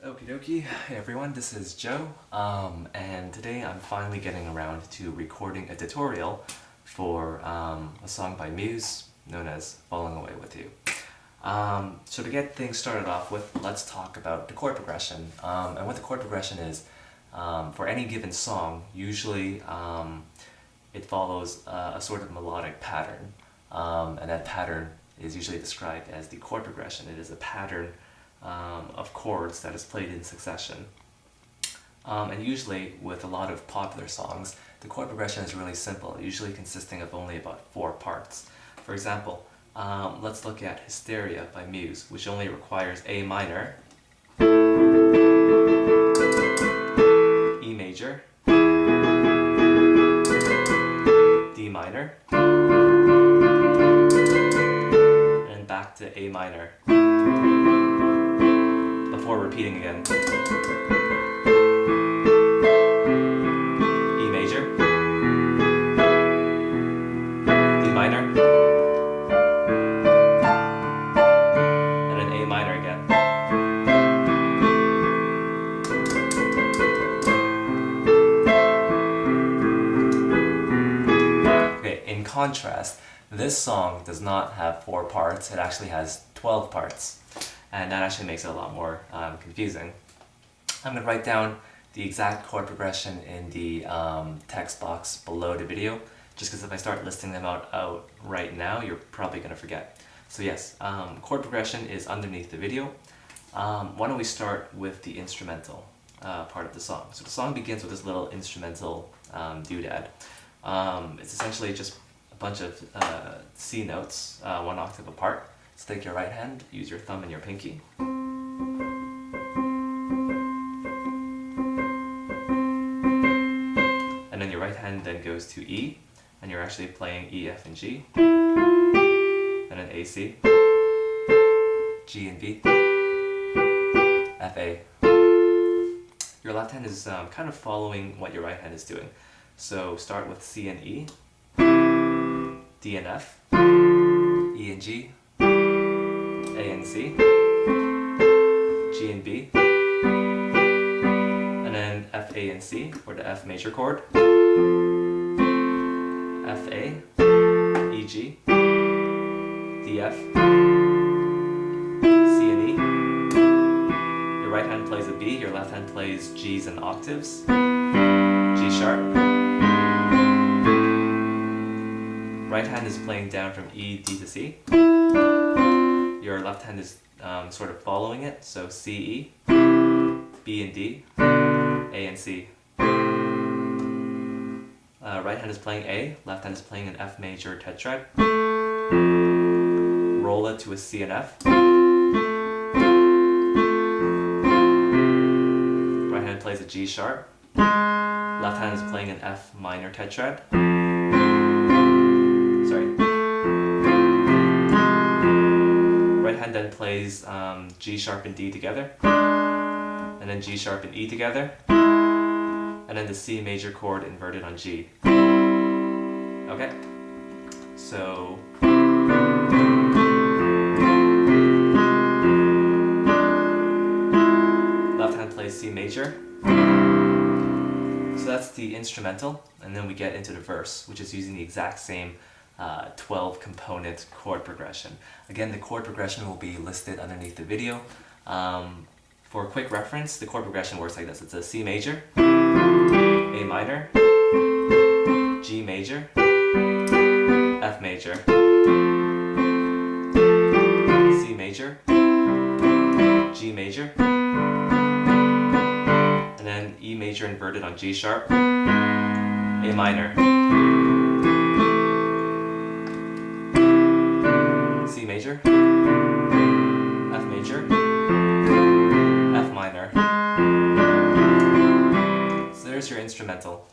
Okie dokie, hey everyone, this is Joe, and today I'm finally getting around to recording a tutorial for a song by Muse known as Falling Away With You. So to get things started off with, let's talk about the chord progression. And what the chord progression is, for any given song, usually it follows a sort of melodic pattern, and that pattern is usually described as the chord progression. It is a pattern of chords that is played in succession. And usually with a lot of popular songs, the chord progression is really simple, usually consisting of only about 4 parts. For example, let's look at Hysteria by Muse, which only requires A minor, E major, D minor, and back to A minor, before repeating again. E major, D minor, and then A minor again. Okay, in contrast, this song does not have 4 parts, it actually has 12 parts. And that actually makes it a lot more confusing. I'm going to write down the exact chord progression in the text box below the video, just because if I start listing them out right now, you're probably going to forget. So yes, chord progression is underneath the video. Why don't we start with the instrumental part of the song. So the song begins with this little instrumental doodad. It's essentially just a bunch of C notes, 1 octave apart. So take your right hand, use your thumb and your pinky. And then your right hand then goes to E, and you're actually playing E, F, and G. And then A, C, G and B, F, A. Your left hand is kind of following what your right hand is doing. So start with C and E, D and F, E and G, A and C, G and B, and then F, A, and C for the F major chord, F, A, E, G, D, F, C and E. Your right hand plays a B, your left hand plays G's and octaves, G sharp. Right hand is playing down from E, D to C. Your left hand is sort of following it, so C, E, B and D, A and C. Right hand is playing A, left hand is playing an F major tetrad. Roll it to a C and F. Right hand plays a G sharp. Left hand is playing an F minor tetrad. Right hand then plays G sharp and D together, and then G sharp and E together, and then the C major chord inverted on G. Okay, so left hand plays C major. So that's the instrumental, and then we get into the verse, which is using the exact same 12 component chord progression. Again, the chord progression will be listed underneath the video. For a quick reference, the chord progression works like this. It's a C major, A minor, G major, F major, C major, G major, and then E major inverted on G sharp, A minor, C major, F major, F minor. So there's your instrumental.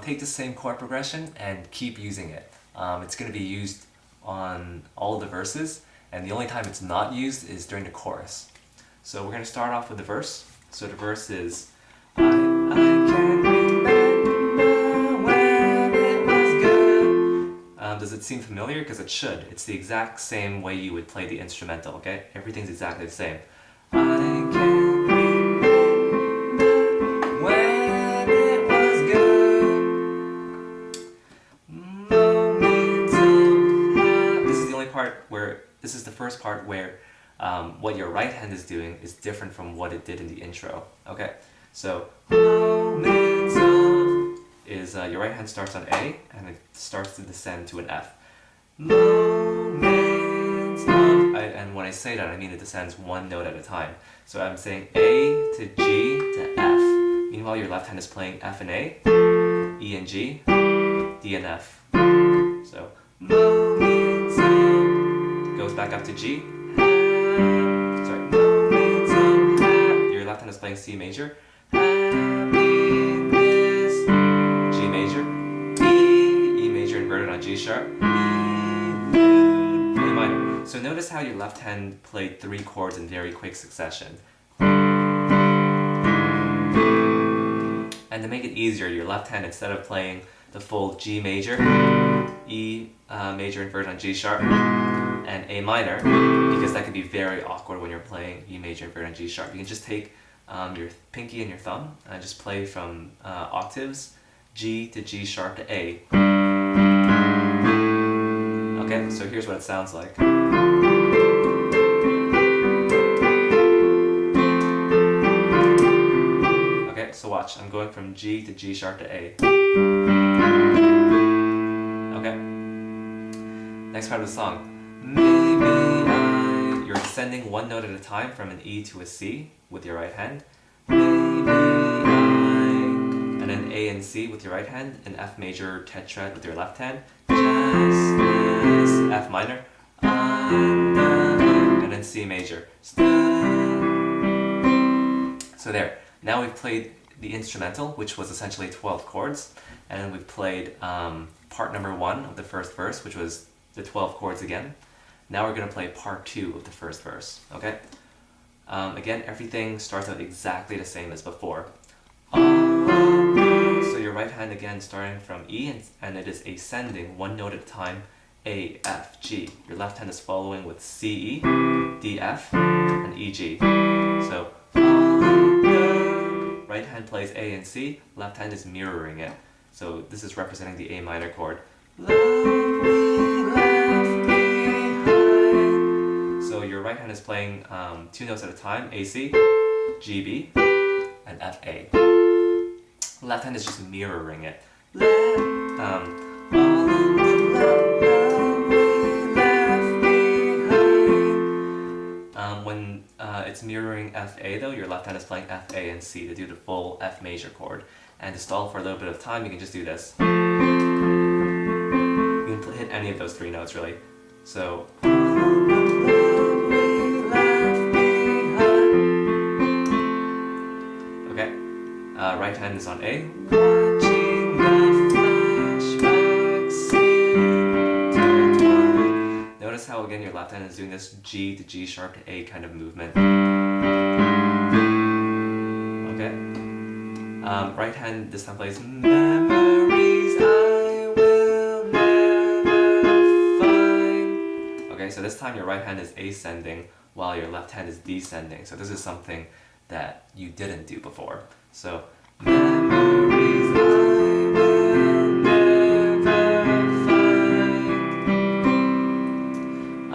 Take the same chord progression and keep using it. It's going to be used on all the verses, and the only time it's not used is during the chorus. So we're going to start off with the verse. So the verse is I can't remember when it was good. Does it seem familiar? Because it should. It's the exact same way you would play the instrumental, okay? Everything's exactly the same. I can't remember first part where what your right hand is doing is different from what it did in the intro. Okay, so moments of is your right hand starts on A and it starts to descend to an F. Moments of, and when I say that, I mean it descends one note at a time. So I'm saying A to G to F. Meanwhile, your left hand is playing F and A, E and G, D and F. So moments of goes back up to G. Sorry, moments of your left hand is playing C major. Happiness, G major, E major inverted on G sharp, A minor. So notice how your left hand played 3 chords in very quick succession. And to make it easier, your left hand, instead of playing the full G major, E major inverted on G sharp, and A minor, because that could be very awkward when you're playing E major inverted on G sharp, you can just take your pinky and your thumb and just play from octaves, G to G sharp to A. Okay, so here's what it sounds like. Okay, so watch, I'm going from G to G sharp to A. Okay, next part of the song. Maybe you're descending one note at a time from an E to a C with your right hand. Maybe and then A and C with your right hand, an F major tetrad with your left hand. Just this F minor, and then C major. So there. Now we've played the instrumental, which was essentially 12 chords, and then we've played part number 1 of the first verse, which was the 12 chords again. Now we're going to play part 2 of the first verse, okay? Again, everything starts out exactly the same as before. So your right hand again starting from E, and it is ascending one note at a time, A, F, G. Your left hand is following with C, E, D, F, and E, G. So right hand plays A and C, left hand is mirroring it. So this is representing the A minor chord. Love we left behind. So your right hand is playing 2 notes at a time, A, C, G, B, and F, A. Left hand is just mirroring it. All of the love we left behind. When it's mirroring F, A though, your left hand is playing F, A, and C to do the full F major chord. And to stall for a little bit of time, you can just do this. You can hit any of those 3 notes really. So okay, right hand is on A. Watching the flashback scene. Notice how again your left hand is doing this G to G sharp to A kind of movement. Okay. Right hand this time plays memories I will never find. Okay, so this time your right hand is ascending while your left hand is descending. So this is something that you didn't do before. So memories I will never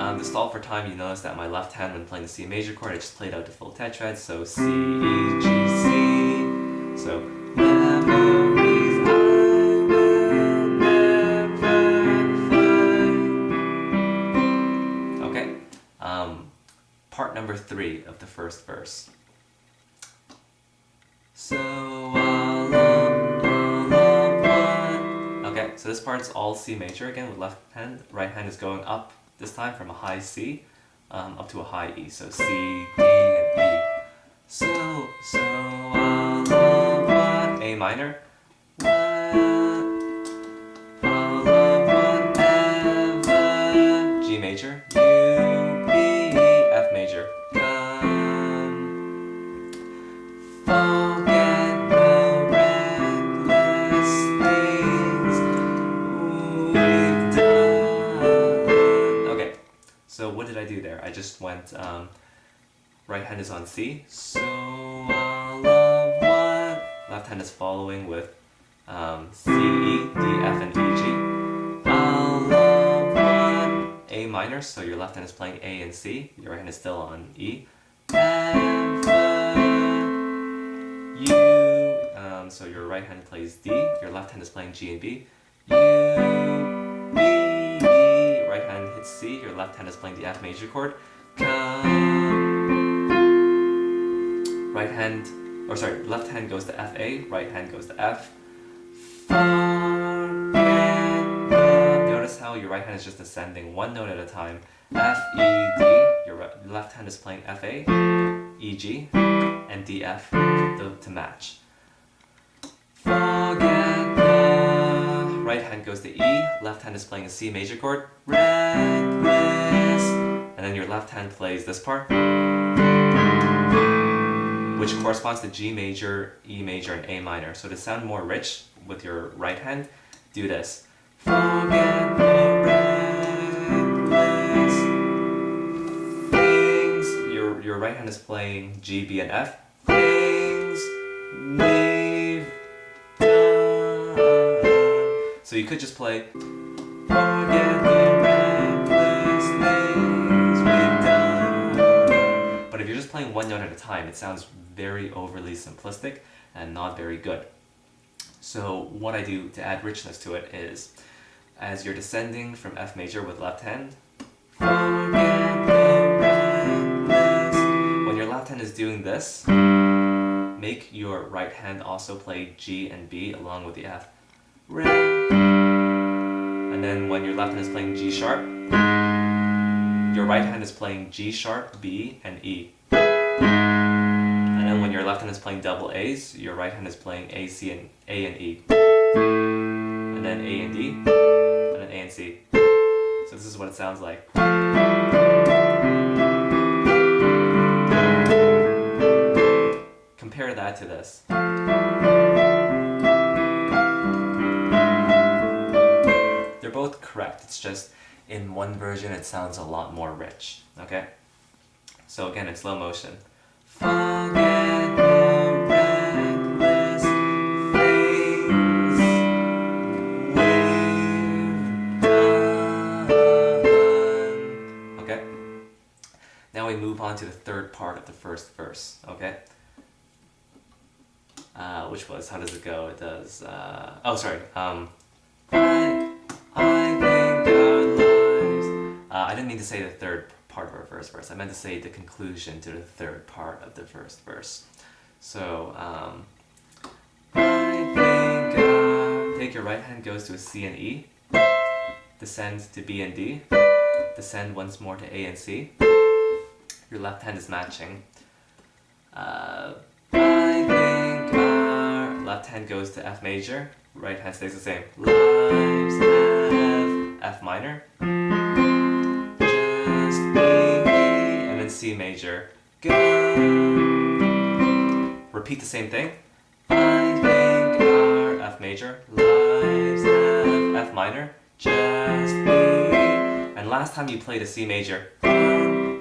find. To stall for time, you notice that my left hand when playing the C major chord, I just played out the full tetrad. So C, E, G, C. So memories I will never find. Okay, part number 3 of the first verse. So all of one. Okay, so this part's all C major again with left hand. Right hand is going up this time from a high C up to a high E. So C, D, and E. So all of one. A minor. All of whatever. G major. U, B, F major. Come. Forget the reckless things we've done. Okay, so what did I do there? I just went, right hand is on C, so all of what? Left hand is following with C, E, D, F, and E, G. All of what? A minor, so your left hand is playing A and C, your right hand is still on E. F, U, so your right hand plays D, your left hand is playing G and B. U, B, E, right hand hits C, your left hand is playing the F major chord. Right hand, or sorry, left hand goes to F A, right hand goes to F. Notice how your right hand is just ascending one note at a time. F, E, D, your left hand is playing F A, E, G, and D, F to match. Forget the right hand goes to E, left hand is playing a C major chord. Reckless. And then your left hand plays this part, which corresponds to G major, E major, and A minor. So to sound more rich with your right hand, do this. Forget the reckless things. Your right hand is playing G, B, and F. Things we've done. So you could just play forget the reckless things we've done. But if you're just playing one note at a time, it sounds very overly simplistic and not very good. So what I do to add richness to it is, as you're descending from F major with left hand, forget the reckless. When your left hand is doing this, make your right hand also play G and B along with the F. And then when your left hand is playing G sharp, your right hand is playing G sharp, B, and E. And then when your left hand is playing double A's, your right hand is playing A, C, and A and E. And then A and D, and then A and C. So this is what it sounds like. Compare that to this. They're both correct, it's just in one version it sounds a lot more rich, okay? So again, in slow motion. Forget the reckless things we've done. Okay? Now we move on to the third part of the first verse, okay? Which was, how does it go? It does, oh sorry, I think our lives. I didn't mean to say the third part of our first verse. I meant to say the conclusion to the third part of the first verse. So, I think take your right hand goes to a C and E, descend to B and D, descend once more to A and C. Your left hand is matching. I think our left hand goes to F major, right hand stays the same. Lives F minor, just be, and then C major. Go. Repeat the same thing. I think our F major, lives F minor, just be. And last time you played a C major.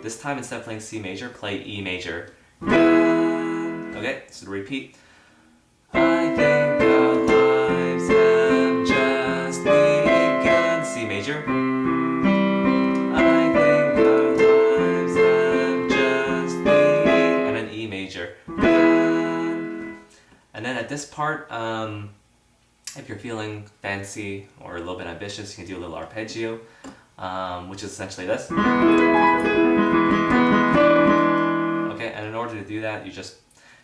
This time instead of playing C major, play E major. Okay, so to repeat. I think our lives have just begun. C major. I think our lives have just begun. And then E major. And then at this part, if you're feeling fancy or a little bit ambitious, you can do a little arpeggio, which is essentially this. Okay, and in order to do that, you just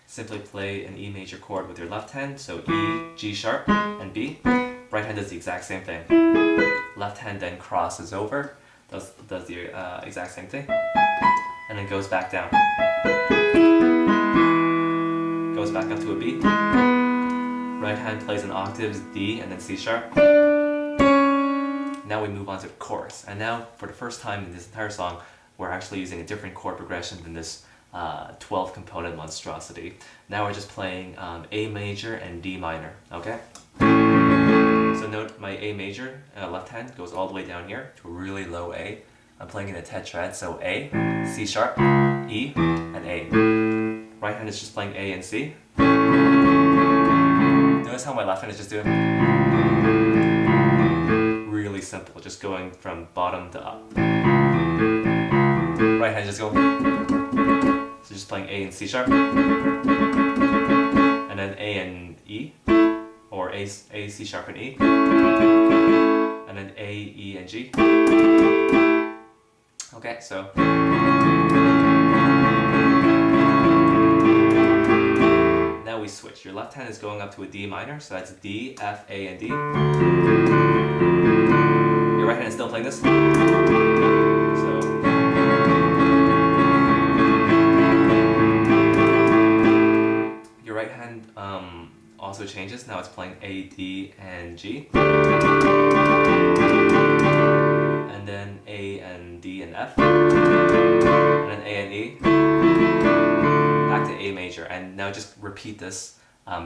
simply play an E major chord with your left hand, so E, G sharp, and B. Right hand does the exact same thing. Left hand then crosses over, does the exact same thing, and then goes back down. Goes back up to a B. Right hand plays in octaves D and then C sharp. Now we move on to the chorus, and now for the first time in this entire song, we're actually using a different chord progression than this 12 component monstrosity. Now we're just playing A major and D minor, okay? So note my A major, left hand, goes all the way down here to a really low A. I'm playing in a tetrad, so A, C sharp, E, and A. Right hand is just playing A and C. Notice how my left hand is just doing really simple, just going from bottom to up. Right hand just go. So just playing A and C sharp, and then A and E, or A, C sharp and E, and then A, E, and G. Okay, so now we switch. Your left hand is going up to a D minor, so that's D, F, A, and D. Your right hand is still playing this. So your right hand also changes. Now it's playing A, D, and G. And then A and D and F. And then A and E. Back to A major. And now just repeat this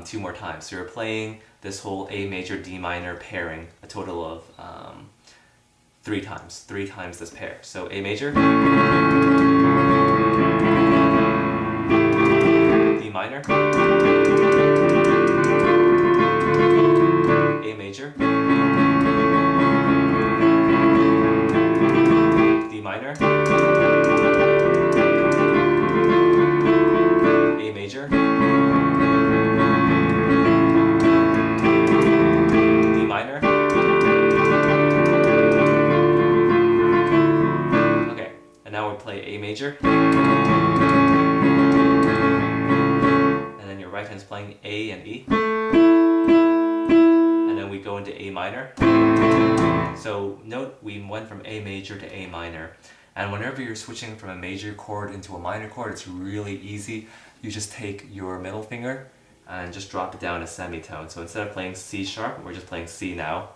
2 more times. So you're playing this whole A major D minor pairing a total of 3 times. 3 times this pair. So A major, D minor, A major, D minor, A major, D minor. Okay, and now we'll play A major. And then your right hand's playing A and E. And then we go into A minor. So note we went from A major to A minor. And whenever you're switching from a major chord into a minor chord, it's really easy. You just take your middle finger and just drop it down a semitone. So instead of playing C sharp, we're just playing C now.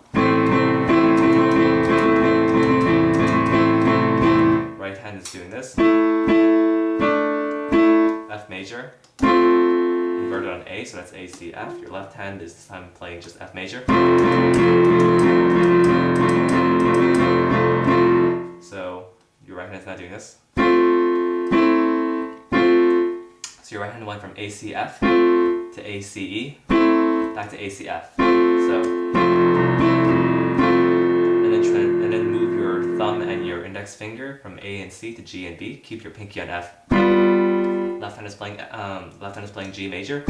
Right hand is doing this. F major. Inverted on A, so that's A, C, F. Your left hand is this time playing just F major. So your right hand is now doing this. So your right hand went from A, C, F to A, C, E, back to A, C, F. So, and then move your thumb and your index finger from A and C to G and B. Keep your pinky on F. Left hand is playing G major.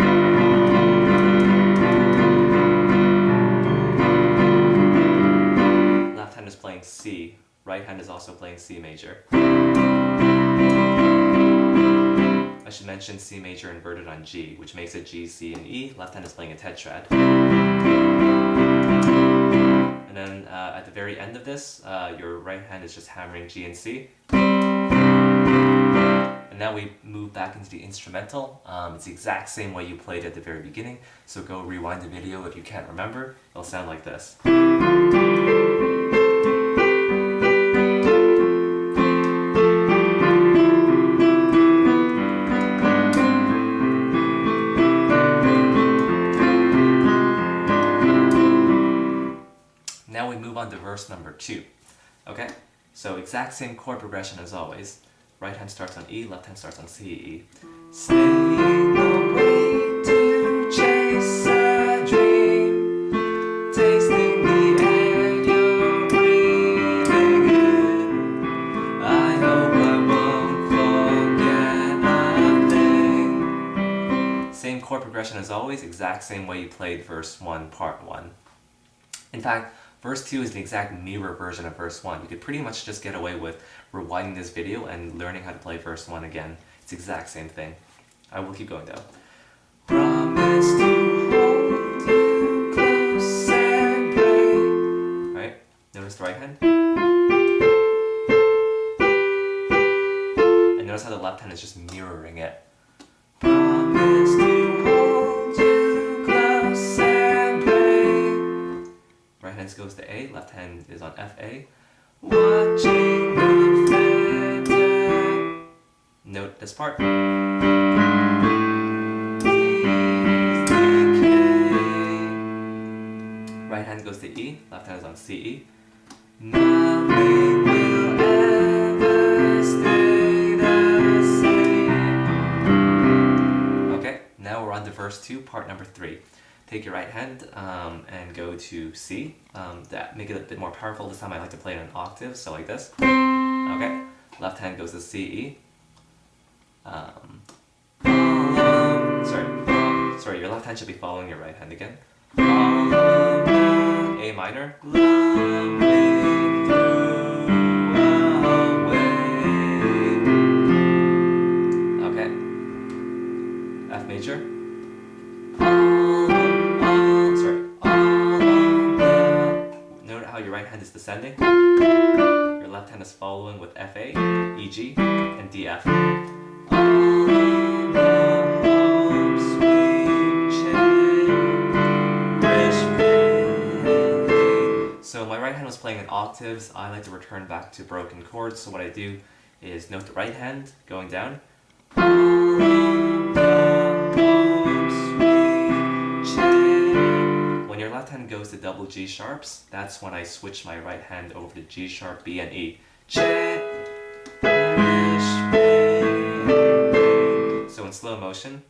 Left hand is playing C. Right hand is also playing C major. I should mention C major inverted on G, which makes it G, C, and E. Left hand is playing a tetrad. And then at the very end of this, your right hand is just hammering G and C. And now we move back into the instrumental. It's the exact same way you played at the very beginning, so go rewind the video if you can't remember. It'll sound like this. Now we move on to verse number 2. Okay? So exact same chord progression as always. Right hand starts on E, left hand starts on C, E. Sailing away to chase a dream, tasting the air you're breathing in. I hope I won't forget a thing. Same chord progression as always, exact same way you played verse 1, part 1. In fact, verse 2 is the exact mirror version of verse 1. You could pretty much just get away with rewinding this video and learning how to play verse 1 again. It's the exact same thing. I will keep going though. Promise to hold you close and pray. Right? Notice the right hand. And notice how the left hand is just mirroring it. Promise to hold you close and pray. Right hand goes to A, left hand is on F, A. Watching the phantom. Note this part. Please decay. Right hand goes to E, left hand is on C, E. Nothing will ever stay the same. Okay, now we're on to verse 2, part number 3. take your right hand and go to C. That make it a bit more powerful. This time I like to play in an octave, so like this. Okay, left hand goes to C, E. Sorry, your left hand should be following your right hand again. A minor. Okay. F major. Note how your right hand is descending. Your left hand is following with F A, E G, and D F. So my right hand was playing in octaves. I like to return back to broken chords. So what I do is note the right hand going down. When your left hand goes to double G sharps, that's when I switch my right hand over to G sharp, B, and E. So in slow motion.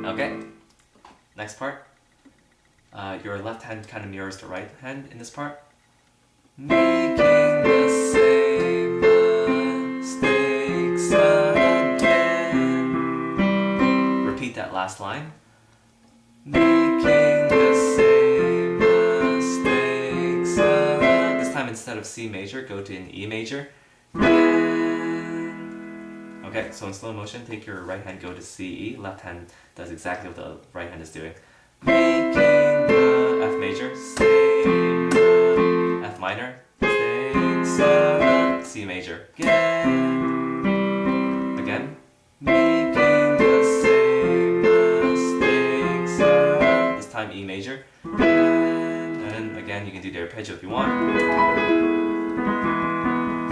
Okay, next part. Your left hand kind of mirrors the right hand in this part. Making the same mistakes again. Repeat that last line. Making the same mistakes again. This time instead of C major, go to an E major. Okay, so in slow motion, take your right hand, go to C, E. Left hand does exactly what the right hand is doing. Making the F major, same F minor, C major, again, making the same mistakes, this time E major, and then again you can do the arpeggio if you want.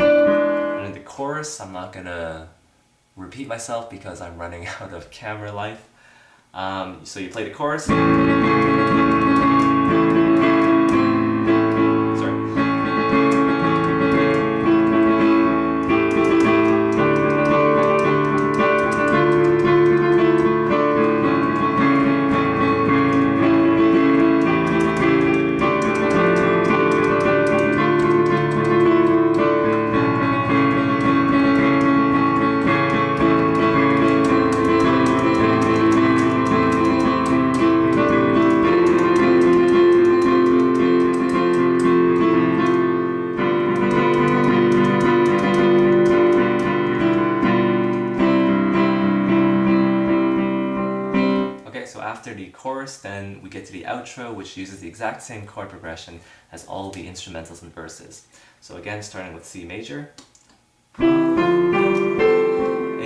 And in the chorus, I'm not gonna repeat myself because I'm running out of camera life. So you play the chorus. So after the chorus, then we get to the outro, which uses the exact same chord progression as all the instrumentals and verses. So again, starting with C major, A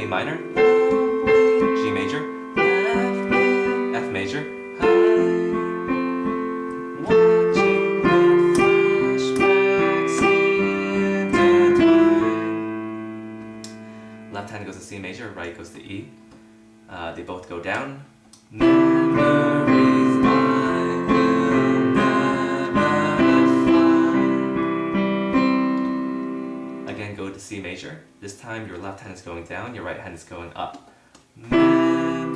minor, G major, F major, watching the flashbacks intertwine. Left hand goes to C major, right goes to E. They both go down. Memories I will never find. Again, go to C major. This time your left hand is going down, your right hand is going up. Memories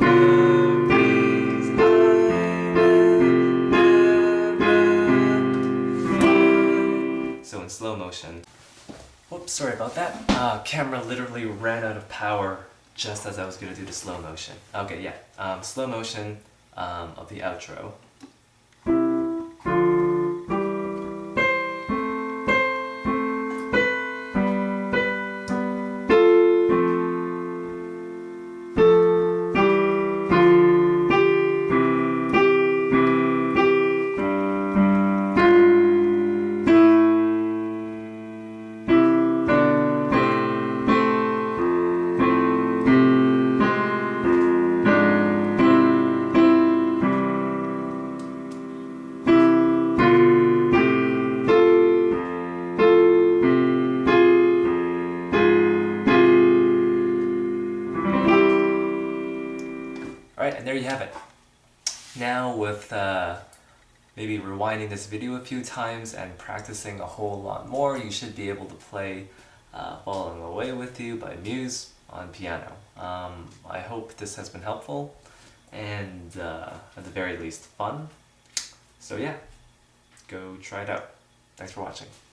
I will never find. So in slow motion. Whoops, sorry about that. Camera literally ran out of power just as I was going to do the slow motion. Okay, yeah, slow motion of the outro. Alright, and there you have it. Now with maybe rewinding this video a few times and practicing a whole lot more, you should be able to play Falling Away With You by Muse on piano. I hope this has been helpful and at the very least fun. So yeah, go try it out. Thanks for watching.